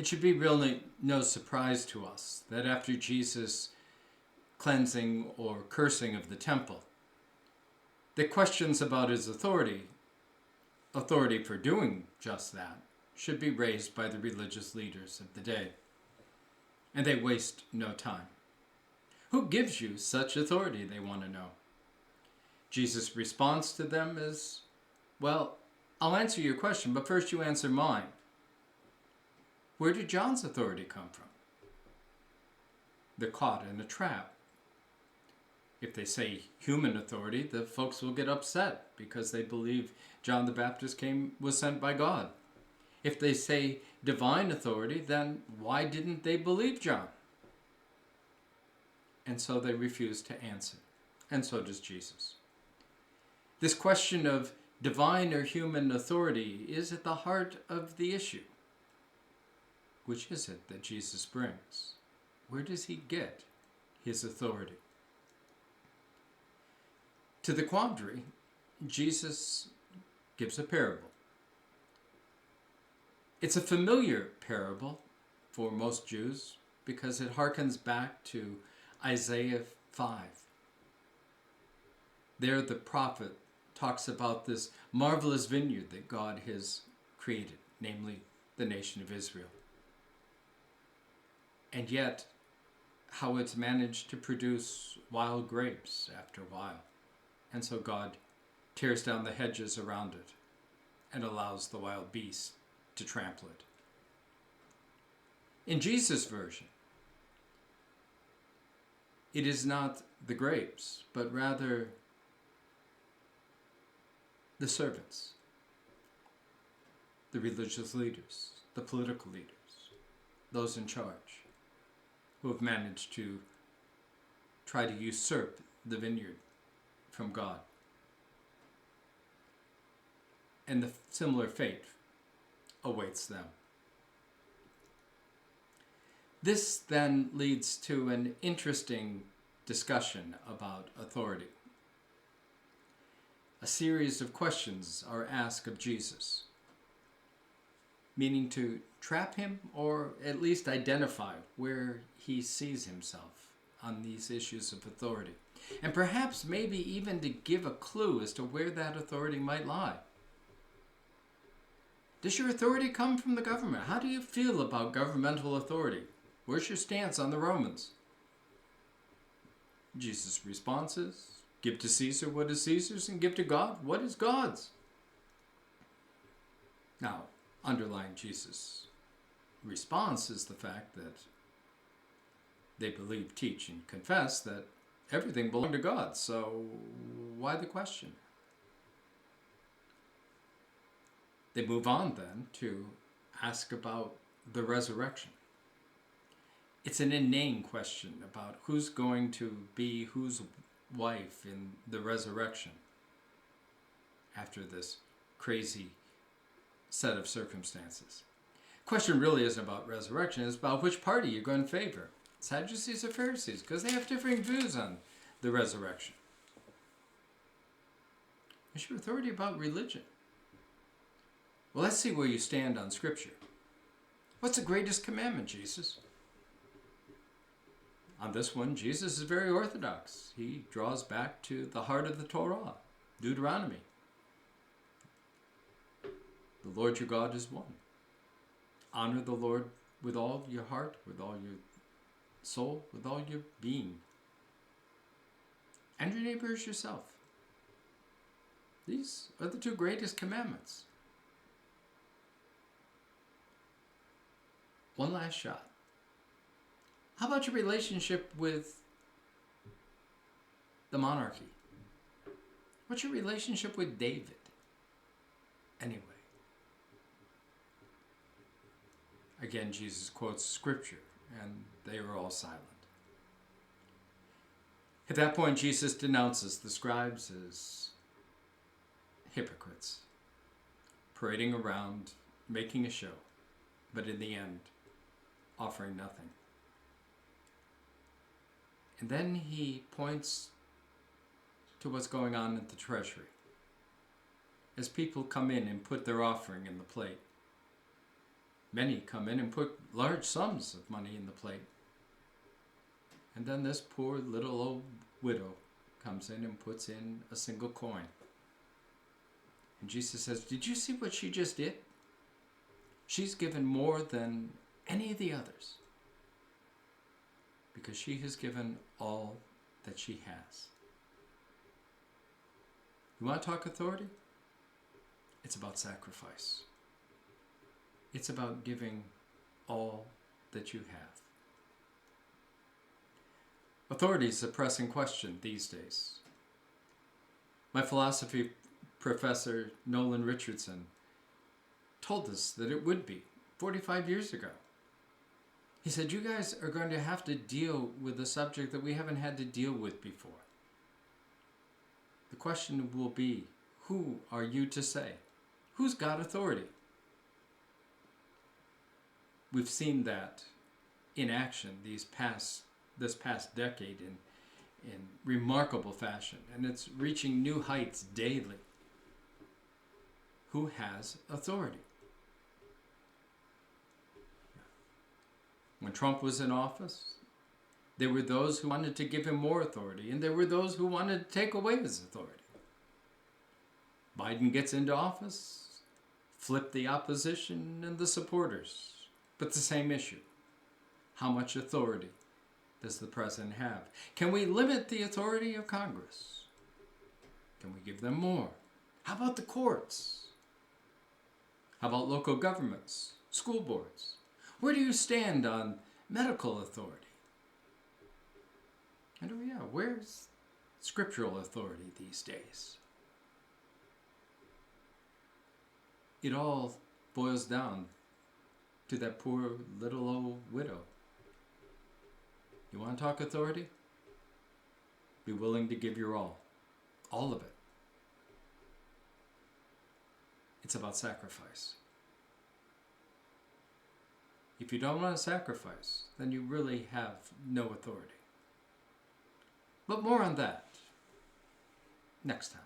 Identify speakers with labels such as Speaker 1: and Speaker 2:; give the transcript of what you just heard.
Speaker 1: It should be really no surprise to us that after Jesus' cleansing or cursing of the temple, the questions about his authority for doing just that, should be raised by the religious leaders of the day. And they waste no time. Who gives you such authority, they want to know. Jesus' response to them is, well, I'll answer your question, but first you answer mine. Where did John's authority come from? They're caught in a trap. If they say human authority, the folks will get upset because they believe John the Baptist was sent by God. If they say divine authority, then why didn't they believe John? And so they refuse to answer. And so does Jesus. This question of divine or human authority is at the heart of the issue. Which is it that Jesus brings? Where does he get his authority? To the quandary, Jesus gives a parable. It's a familiar parable for most Jews because it harkens back to Isaiah 5. There the prophet talks about this marvelous vineyard that God has created, namely the nation of Israel. And yet, how it's managed to produce wild grapes after a while. And so God tears down the hedges around it and allows the wild beasts to trample it. In Jesus' version, it is not the grapes, but rather the servants, the religious leaders, the political leaders, those in charge, who have managed to try to usurp the vineyard from God. And the similar fate awaits them. This then leads to an interesting discussion about authority. A series of questions are asked of Jesus, meaning to trap him or at least identify where he sees himself on these issues of authority. And perhaps maybe even to give a clue as to where that authority might lie. Does your authority come from the government? How do you feel about governmental authority? Where's your stance on the Romans? Jesus' response is, give to Caesar what is Caesar's and give to God what is God's. Now, underlying Jesus' response is the fact that they believe, teach, and confess that everything belongs to God. So why the question? They move on then to ask about the resurrection. It's an inane question about who's going to be whose wife in the resurrection after this crazy set of circumstances. The question really isn't about resurrection, it's about which party you're going to favor. Sadducees or Pharisees, because they have differing views on the resurrection. Is your authority about religion? Well, let's see where you stand on Scripture. What's the greatest commandment, Jesus? On this one, Jesus is very orthodox. He draws back to the heart of the Torah, Deuteronomy. The Lord your God is one. Honor the Lord with all your heart, with all your soul, with all your being. And your neighbor as yourself. These are the two greatest commandments. One last shot. How about your relationship with the monarchy? What's your relationship with David? Anyway. Again, Jesus quotes Scripture, and they were all silent. At that point, Jesus denounces the scribes as hypocrites, parading around, making a show, but in the end, offering nothing. And then he points to what's going on at the treasury. As people come in and put their offering in the plate, Many come in and put large sums of money in the plate. And then this poor little old widow comes in and puts in a single coin. And Jesus says, did you see what she just did? She's given more than any of the others, because she has given all that she has. You want to talk authority? It's about sacrifice. It's about giving all that you have. Authority is a pressing question these days. My philosophy professor, Nolan Richardson, told us that it would be 45 years ago. He said, you guys are going to have to deal with a subject that we haven't had to deal with before. The question will be, who are you to say? Who's got authority? We've seen that in action this past decade in remarkable fashion, and it's reaching new heights daily. Who has authority? When Trump was in office, there were those who wanted to give him more authority, and there were those who wanted to take away his authority. Biden gets into office, flip the opposition and the supporters, but the same issue. How much authority does the president have? Can we limit the authority of Congress? Can we give them more? How about the courts? How about local governments, school boards? Where do you stand on medical authority? And where's scriptural authority these days? It all boils down to that poor little old widow. You want to talk authority? Be willing to give your all of it. It's about sacrifice. If you don't want to sacrifice, then you really have no authority. But more on that next time.